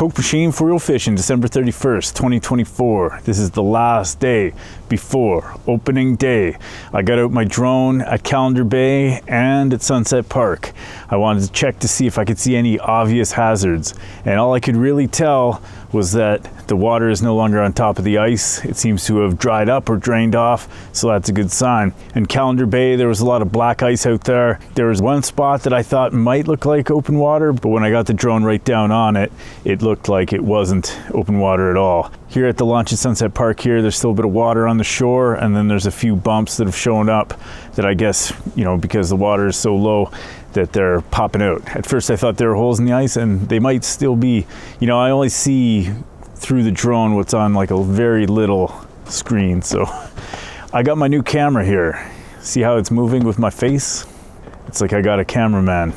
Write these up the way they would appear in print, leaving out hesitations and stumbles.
Kokemachine for real fishing, December 31st, 2024. This is the last day before opening day. I got out my drone at Callander Bay and at Sunset Park. I wanted to check to see if I could see any obvious hazards, and all I could really tell was that the water is no longer on top of the ice. It seems to have dried up or drained off, so that's a good sign. In Callander Bay, there was a lot of black ice out there. There was one spot that I thought might look like open water, but when I got the drone right down on it, it looked like it wasn't open water at all. Here at the launch at Sunset Park here, there's still a bit of water on the shore, and then there's a few bumps that have shown up that I guess, because the water is so low that they're popping out. At first I thought there were holes in the ice, and they might still be. I only see through the drone what's on like a very little screen. So I got my new camera here. See how it's moving with my face? It's like I got a cameraman.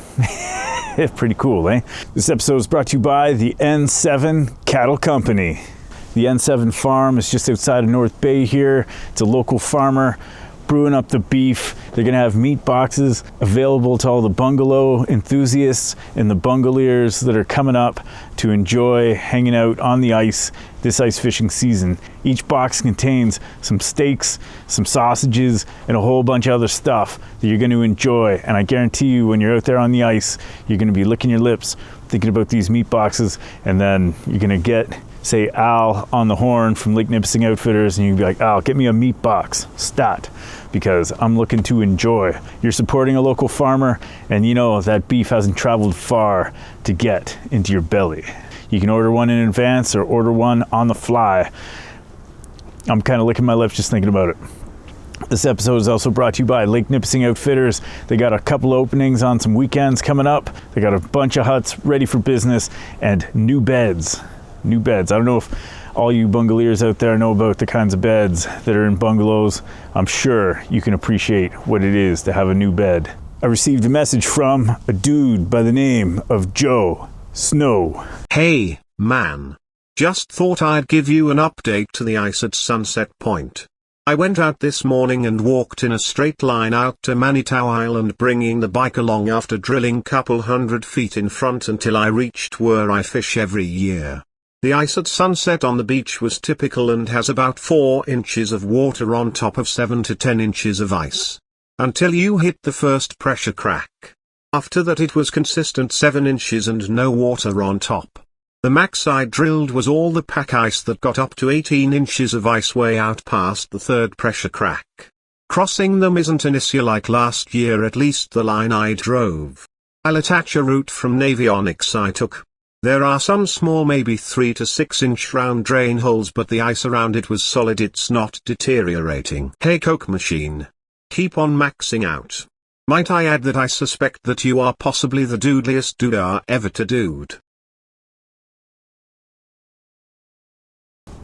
Pretty cool, eh? This episode is brought to you by the N7 Cattle Company. The N7 farm is just outside of North Bay here. It's a local farmer brewing up the beef. They're gonna have meat boxes available to all the bungalow enthusiasts and the bungaliers that are coming up to enjoy hanging out on the ice this ice fishing season. Each box contains some steaks, some sausages, and a whole bunch of other stuff that you're gonna enjoy. And I guarantee you, when you're out there on the ice, you're gonna be licking your lips thinking about these meat boxes, and then you're gonna get, say, Al on the horn from Lake Nipissing Outfitters, and you'd be like, Al, get me a meat box, stat, because I'm looking to enjoy. You're supporting a local farmer, and that beef hasn't traveled far to get into your belly. You can order one in advance or order one on the fly. I'm kind of licking my lips just thinking about it. This episode is also brought to you by Lake Nipissing Outfitters. They got a couple openings on some weekends coming up. They got a bunch of huts ready for business and new beds. New beds. I don't know if all you bungaliers out there know about the kinds of beds that are in bungalows. I'm sure you can appreciate what it is to have a new bed. I received a message from a dude by the name of Joe Snow. Hey, man. Just thought I'd give you an update to the ice at Sunset Point. I went out this morning and walked in a straight line out to Manitou Island, bringing the bike along after drilling couple 100 feet in front until I reached where I fish every year. The ice at Sunset on the beach was typical and has about 4 inches of water on top of 7 to 10 inches of ice. Until you hit the first pressure crack. After that it was consistent 7 inches and no water on top. The max I drilled was all the pack ice that got up to 18 inches of ice way out past the third pressure crack. Crossing them isn't an issue like last year, at least the line I drove. I'll attach a route from Navionics I took. There are some small, maybe 3 to 6 inch round drain holes, but the ice around it was solid. It's not deteriorating. Hey Kokemachine. Keep on maxing out. Might I add that I suspect that you are possibly the doodliest dude ever to dude.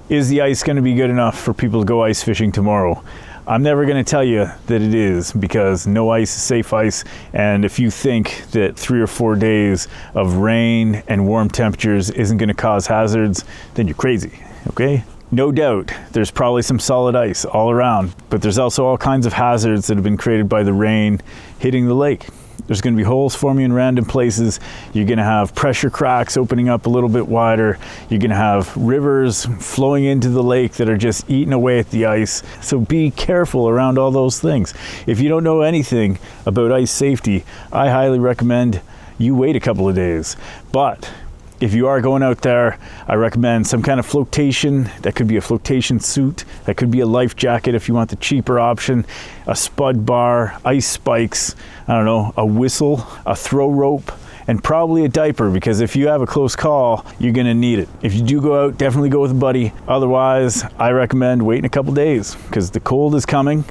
Is the ice going to be good enough for people to go ice fishing tomorrow? I'm never going to tell you that it is, because no ice is safe ice, and if you think that 3 or 4 days of rain and warm temperatures isn't going to cause hazards, then you're crazy, okay? No doubt there's probably some solid ice all around, but there's also all kinds of hazards that have been created by the rain hitting the lake. There's going to be holes forming in random places. You're going to have pressure cracks opening up a little bit wider. You're going to have rivers flowing into the lake that are just eating away at the ice. So be careful around all those things. If you don't know anything about ice safety, I highly recommend you wait a couple of days. But if you are going out there, I recommend some kind of flotation. That could be a flotation suit. That could be a life jacket if you want the cheaper option. A spud bar, ice spikes, I don't know, a whistle, a throw rope, and probably a diaper, because if you have a close call, you're gonna need it. If you do go out, definitely go with a buddy. Otherwise, I recommend waiting a couple days, because the cold is coming,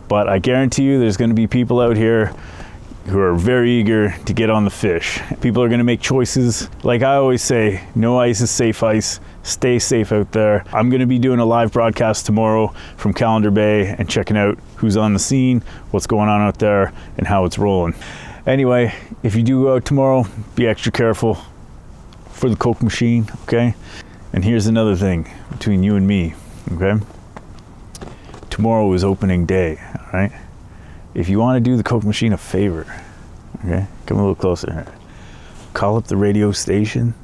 but I guarantee you there's gonna be people out here who are very eager to get on the fish. People are gonna make choices. Like I always say, no ice is safe ice. Stay safe out there. I'm gonna be doing a live broadcast tomorrow from Callander Bay and checking out who's on the scene, what's going on out there, and how it's rolling. Anyway, if you do go out tomorrow, be extra careful for the Kokemachine, okay? And here's another thing between you and me, okay? Tomorrow is opening day, all right? If you want to do the Kokemachine a favor, okay, come a little closer here. Call up the radio station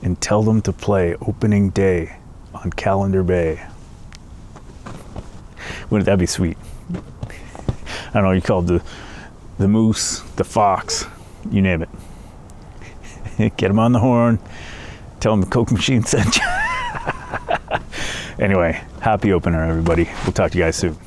and tell them to play opening day on Callander Bay. Wouldn't that be sweet? I don't know, you call it the moose, the fox, you name it. Get them on the horn, tell them the Kokemachine sent you. Anyway, happy opener, everybody. We'll talk to you guys soon.